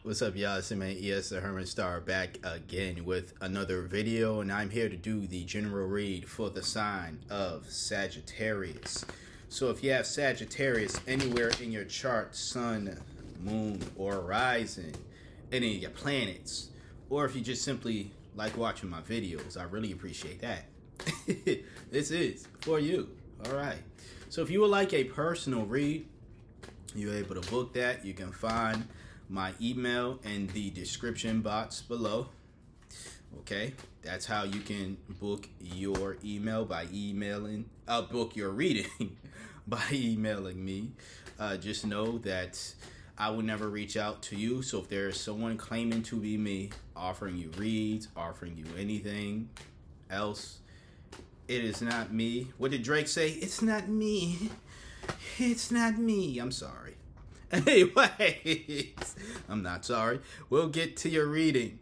What's up, y'all? It's man ES the Herman Star back again with another video, and I'm here to do the general read for the sign of Sagittarius. So if you have Sagittarius anywhere in your chart, sun, moon, or rising, any of your planets, or if you just simply like watching my videos, I really appreciate that. This is for you. All right. So if you would like a personal read, you're able to book that. You can find my email in the description box below. Okay, that's how you can book your email by emailing. Book your reading by emailing me. Just know that I will never reach out to you. So if there's someone claiming to be me, offering you reads, offering you anything else, it is not me. What did Drake say? It's not me. It's not me. I'm sorry. Anyways, I'm not sorry. We'll get to your reading.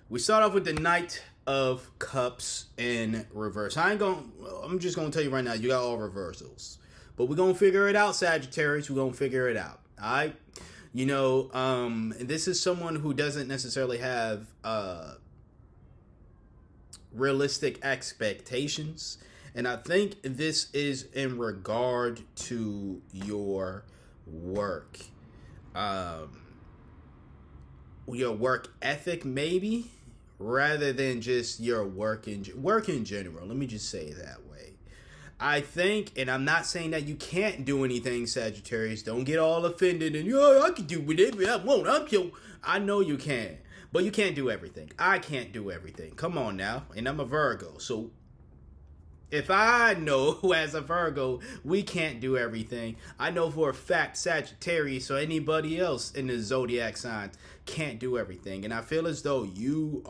We start off with the Knight of Cups in reverse. I'm just gonna tell you right now, you got all reversals. But we're gonna figure it out, Sagittarius. We're gonna figure it out. Alright? You know, this is someone who doesn't necessarily have realistic expectations. And I think this is in regard to your work. Your work ethic, maybe, rather than just your work in general. Let me just say it that way. I think, and I'm not saying that you can't do anything, Sagittarius. Don't get all offended and, I can do whatever I want. I know you can, but you can't do everything. I can't do everything. Come on now. And I'm a Virgo, so if I know as a Virgo, we can't do everything, I know for a fact Sagittarius or anybody else in the zodiac signs can't do everything. And I feel as though you're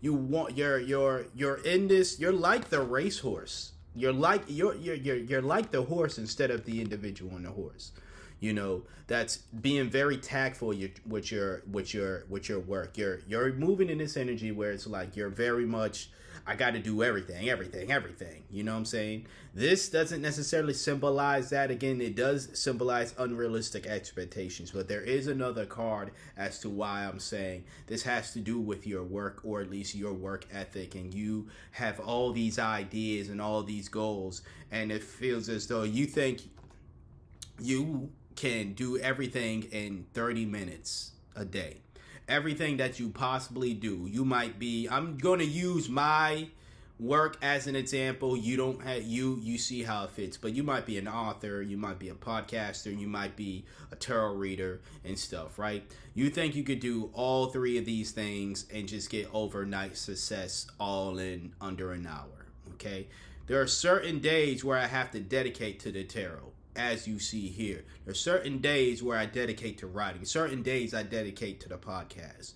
in this, you're like the racehorse. You're like the horse instead of the individual on the horse. You know, that's being very tactful with your work. You're moving in this energy where it's like you're very much, I got to do everything. You know what I'm saying? This doesn't necessarily symbolize that. Again, it does symbolize unrealistic expectations. But there is another card as to why I'm saying this has to do with your work, or at least your work ethic. And you have all these ideas and all these goals. And it feels as though you think you can do everything in 30 minutes a day. Everything that you possibly do. You might be, I'm going to use my work as an example. You don't have, you see how it fits, but you might be an author, you might be a podcaster, you might be a tarot reader and stuff, right? You think you could do all three of these things and just get overnight success all in under an hour, okay? There are certain days where I have to dedicate to the tarot. As you see here, there's certain days where I dedicate to writing, certain days I dedicate to the podcast.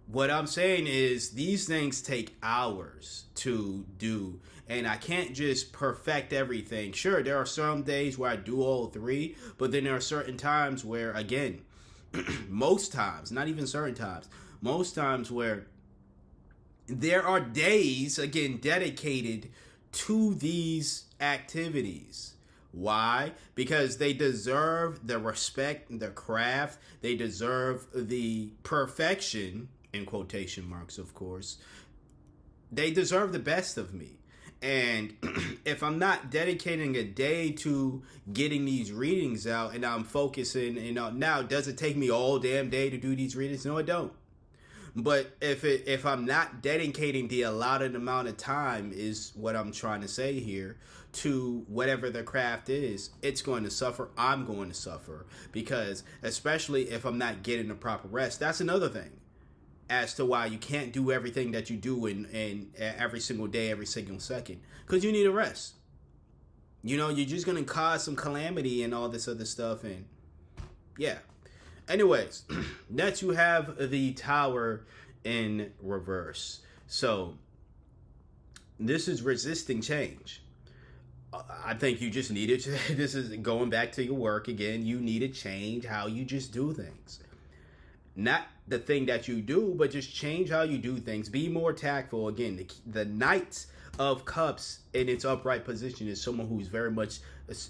What I'm saying is these things take hours to do, and I can't just perfect everything. Sure, there are some days where I do all three, but then there are certain times where, again, most times, not even certain times, most times where there are days, again, dedicated to these activities. Why? Because they deserve the respect, the craft. They deserve the perfection, in quotation marks, of course. They deserve the best of me. And if I'm not dedicating a day to getting these readings out and I'm focusing, now, does it take me all damn day to do these readings? No, it don't. But if I'm not dedicating the allotted amount of time, is what I'm trying to say here, to whatever the craft is, it's going to suffer. I'm going to suffer, because especially if I'm not getting the proper rest. That's another thing as to why you can't do everything that you do in every single day, every single second, because you need a rest. You know, you're just going to cause some calamity and all this other stuff. And yeah. Anyways, next you have the Tower in reverse. So this is resisting change. I think you just need it. This is going back to your work again. You need to change how you just do things. Not the thing that you do, but just change how you do things. Be more tactful. Again, the Knight of Cups in its upright position is someone who's very much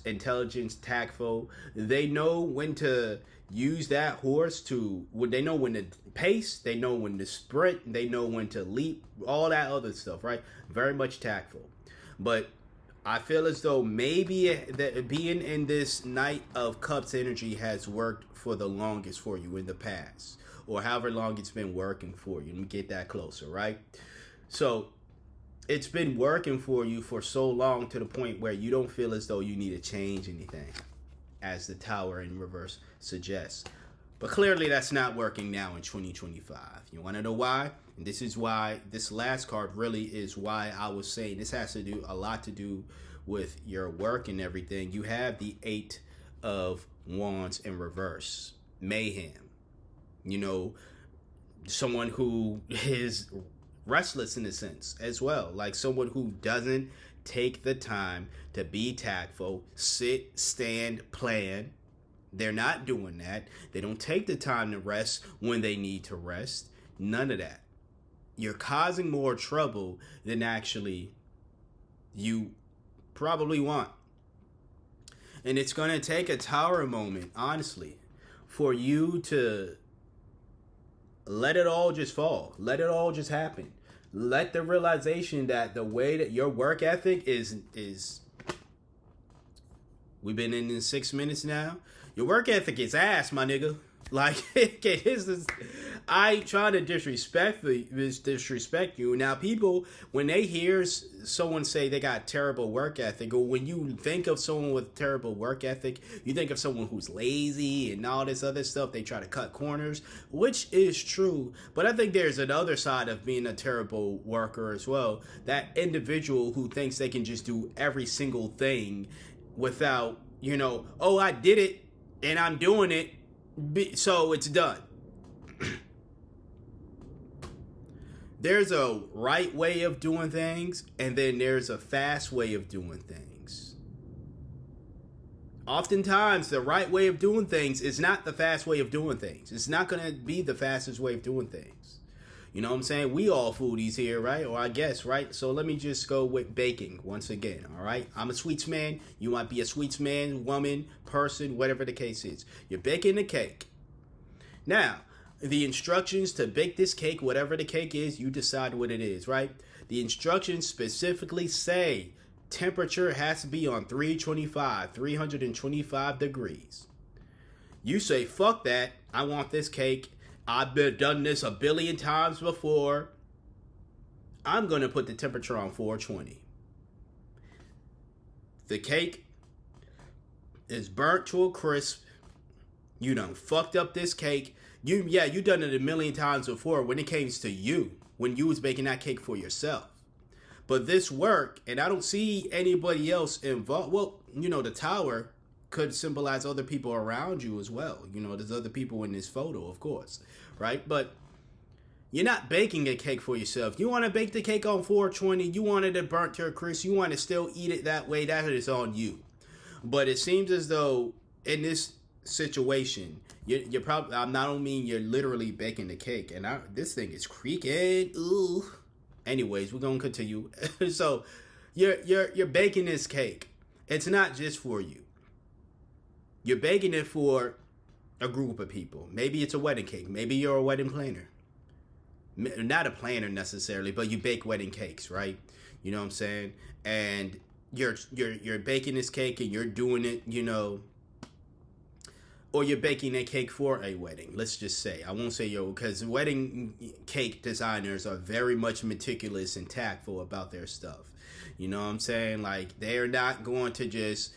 intelligent, tactful. They know when to use that horse to when they know when to pace, they know when to sprint, they know when to leap, all that other stuff, right? Very much tactful. But I feel as though maybe that being in this Knight of Cups energy has worked for the longest for you in the past, or however long it's been working for you. Let me get that closer, right? So it's been working for you for so long to the point where you don't feel as though you need to change anything, as the Tower in reverse suggests. But clearly that's not working now in 2025. You want to know why? And this is why this last card really is why I was saying this has to do a lot to do with your work and everything. You have the 8 of Wands in reverse. Mayhem. You know, someone who is restless in a sense as well. Like someone who doesn't take the time to be tactful, sit, stand, plan. They're not doing that. They don't take the time to rest when they need to rest. None of that. You're causing more trouble than actually you probably want. And it's going to take a Tower moment, honestly, for you to let it all just fall. Let it all just happen. Let the realization that the way that your work ethic is we've been in 6 minutes now. Your work ethic is ass, my nigga. Like, I try to disrespect you. Now, people, when they hear someone say they got terrible work ethic, or when you think of someone with terrible work ethic, you think of someone who's lazy and all this other stuff. They try to cut corners, which is true. But I think there's another side of being a terrible worker as well. That individual who thinks they can just do every single thing without, oh, I did it and I'm doing it, so it's done. There's a right way of doing things, and then there's a fast way of doing things. Oftentimes, the right way of doing things is not the fast way of doing things. It's not going to be the fastest way of doing things. You know what I'm saying? We all foodies here, right? Or I guess, right? So let me just go with baking once again, all right? I'm a sweets man. You might be a sweets man, woman, person, whatever the case is. You're baking the cake. Now, the instructions to bake this cake, whatever the cake is, you decide what it is, right? The instructions specifically say temperature has to be on 325 degrees. You say, fuck that. I want this cake. I've done this a billion times before. I'm going to put the temperature on 420. The cake is burnt to a crisp. You done fucked up this cake. You done it a million times before when it came to you, when you was baking that cake for yourself. But this work, and I don't see anybody else involved. Well, the Tower could symbolize other people around you as well. There's other people in this photo, of course, right? But you're not baking a cake for yourself. You want to bake the cake on 420. You want it to burnt to a crisp. You want to still eat it that way. That is on you. But it seems as though in this situation, you're probably, I don't mean you're literally baking the cake. And this thing is creaking. Ooh. Anyways, we're going to continue. So you're baking this cake. It's not just for you. You're baking it for a group of people. Maybe it's a wedding cake. Maybe you're a wedding planner. Not a planner necessarily, but you bake wedding cakes, right? You know what I'm saying? And you're baking this cake and you're doing it, or you're baking a cake for a wedding. Let's just say, I won't say because wedding cake designers are very much meticulous and tactful about their stuff. You know what I'm saying? Like, they're not going to just,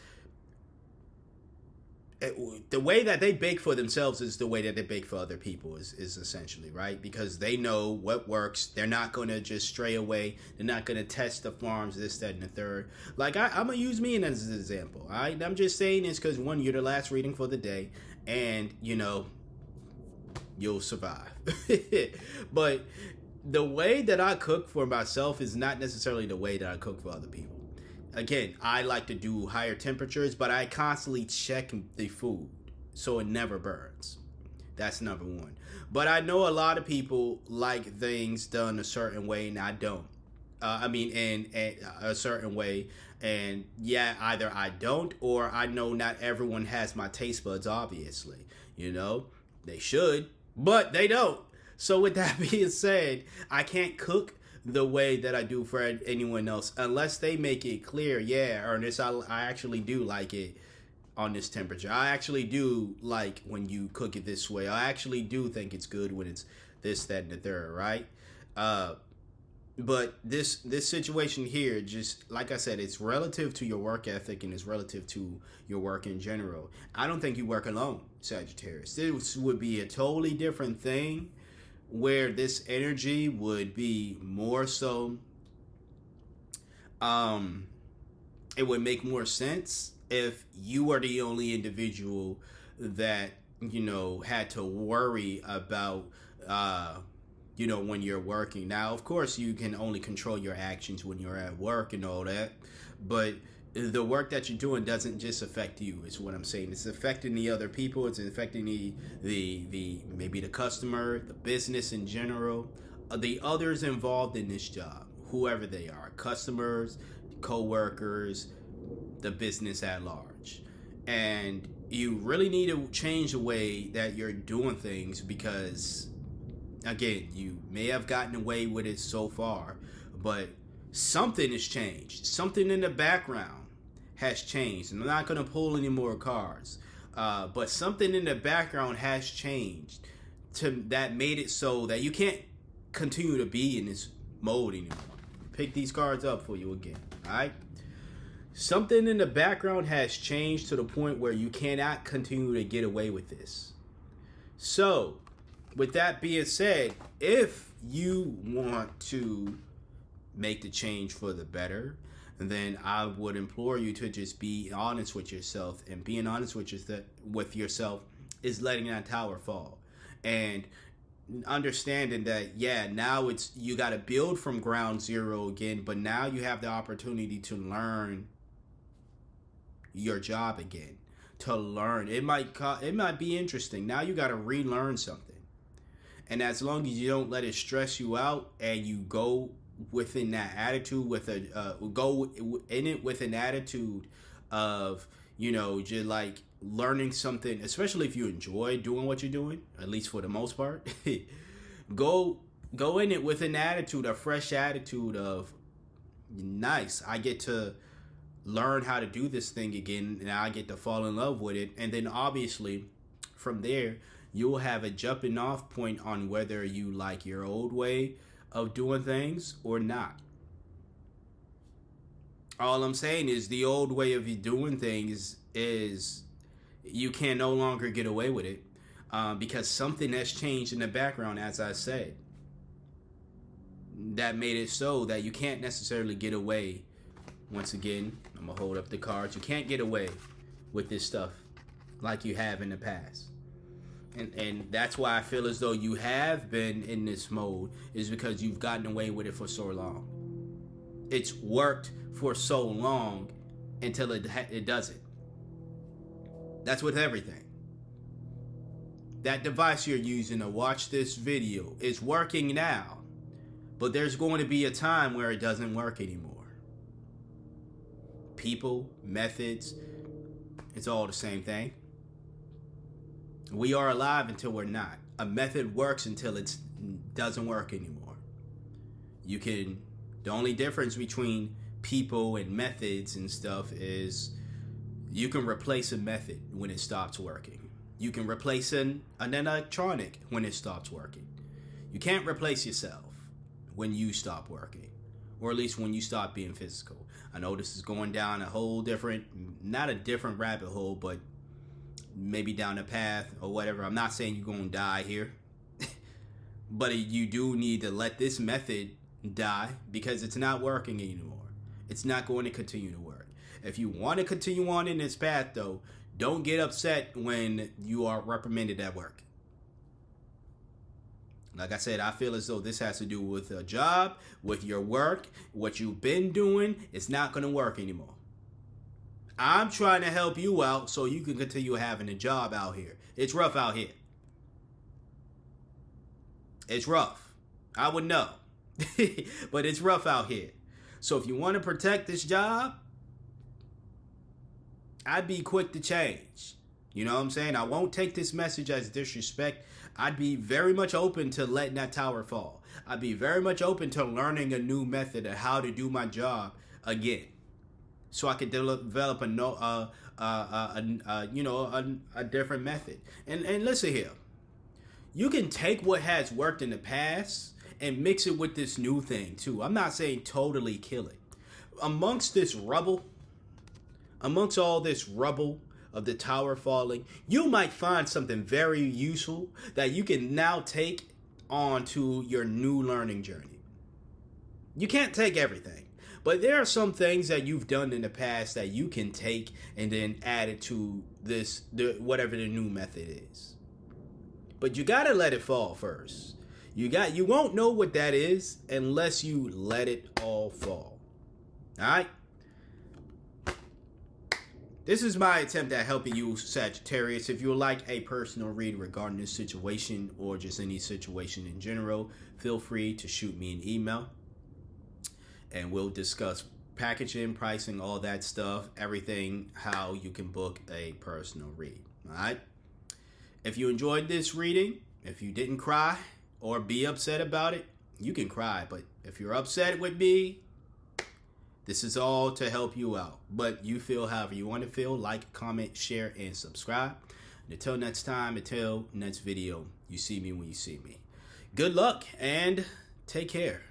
the way that they bake for themselves is the way that they bake for other people is essentially, right? Because they know what works. They're not going to just stray away. They're not going to test the farms, this, that, and the third. Like, I'm going to use me as an example, all right? I'm just saying this because, one, you're the last reading for the day, and, you'll survive. But the way that I cook for myself is not necessarily the way that I cook for other people. Again, I like to do higher temperatures, but I constantly check the food so it never burns. That's number one. But I know a lot of people like things done a certain way, and I don't. in a certain way. And yeah, either I don't, or I know not everyone has my taste buds. Obviously, they should, but they don't. So with that being said, I can't cook the way that I do for anyone else unless they make it clear. Yeah, Ernest, I actually do like it on this temperature. I actually do like when you cook it this way. I actually do think it's good when it's this, that, and the third, right? But this situation here, just like I said, it's relative to your work ethic and it's relative to your work in general. I don't think you work alone, Sagittarius. This would be a totally different thing where this energy would be more so, it would make more sense if you were the only individual that had to worry about when you're working. Now, of course, you can only control your actions when you're at work and all that, but the work that you're doing doesn't just affect you, is what I'm saying. It's affecting the other people. It's affecting the maybe the customer, the business in general, the others involved in this job, whoever they are, customers, co-workers, the business at large. And you really need to change the way that you're doing things, because again, you may have gotten away with it so far, but something has changed. Something in the background has changed. And I'm not going to pull any more cards, but something in the background has changed that made it so that you can't continue to be in this mode anymore. Pick these cards up for you again, all right? Something in the background has changed to the point where you cannot continue to get away with this. So, with that being said, if you want to make the change for the better, then I would implore you to just be honest with yourself. And being honest with yourself is letting that tower fall. And understanding that, yeah, now you got to build from ground zero again, but now you have the opportunity to learn your job again. To learn. It might be interesting. Now you got to relearn something. And as long as you don't let it stress you out, and you go within that attitude go in it with an attitude of, just like learning something, especially if you enjoy doing what you're doing, at least for the most part, go in it with an attitude, a fresh attitude of, nice, I get to learn how to do this thing again, and I get to fall in love with it. And then obviously from there, you'll have a jumping off point on whether you like your old way of doing things or not. All I'm saying is the old way of you doing things is you can no longer get away with it, because something has changed in the background, as I said, that made it so that you can't necessarily get away. Once again, I'm going to hold up the cards. You can't get away with this stuff like you have in the past. And that's why I feel as though you have been in this mode, is because you've gotten away with it for so long. It's worked for so long until it doesn't. That's with everything. That device you're using to watch this video is working now, but there's going to be a time where it doesn't work anymore. People, methods, it's all the same thing. We are alive until we're not. A method works until it doesn't work anymore. The only difference between people and methods and stuff is you can replace a method when it stops working. You can replace an electronic when it stops working. You can't replace yourself when you stop working, or at least when you stop being physical. I know this is going down a whole different, not a different rabbit hole, but maybe down a path or whatever. I'm not saying you're going to die here, but you do need to let this method die because it's not working anymore. It's not going to continue to work. If you want to continue on in this path, though, don't get upset when you are reprimanded at work. Like I said, I feel as though this has to do with a job, with your work, what you've been doing. It's not going to work anymore. I'm trying to help you out so you can continue having a job out here. It's rough out here. It's rough. I would know. But it's rough out here. So if you want to protect this job, I'd be quick to change. You know what I'm saying? I won't take this message as disrespect. I'd be very much open to letting that tower fall. I'd be very much open to learning a new method of how to do my job again, so I could develop a different method. And listen here, you can take what has worked in the past and mix it with this new thing too. I'm not saying totally kill it. Amongst all this rubble of the tower falling, you might find something very useful that you can now take on to your new learning journey. You can't take everything, but there are some things that you've done in the past that you can take and then add it to whatever the new method is. But you gotta let it fall first. You won't know what that is unless you let it all fall. Alright? This is my attempt at helping you, Sagittarius. If you would like a personal read regarding this situation or just any situation in general, feel free to shoot me an email. And we'll discuss packaging, pricing, all that stuff, everything, how you can book a personal read. Alright? If you enjoyed this reading, if you didn't cry or be upset about it, you can cry. But if you're upset with me, this is all to help you out. But you feel however you want to feel. Like, comment, share, and subscribe. And until next time, until next video, you see me when you see me. Good luck and take care.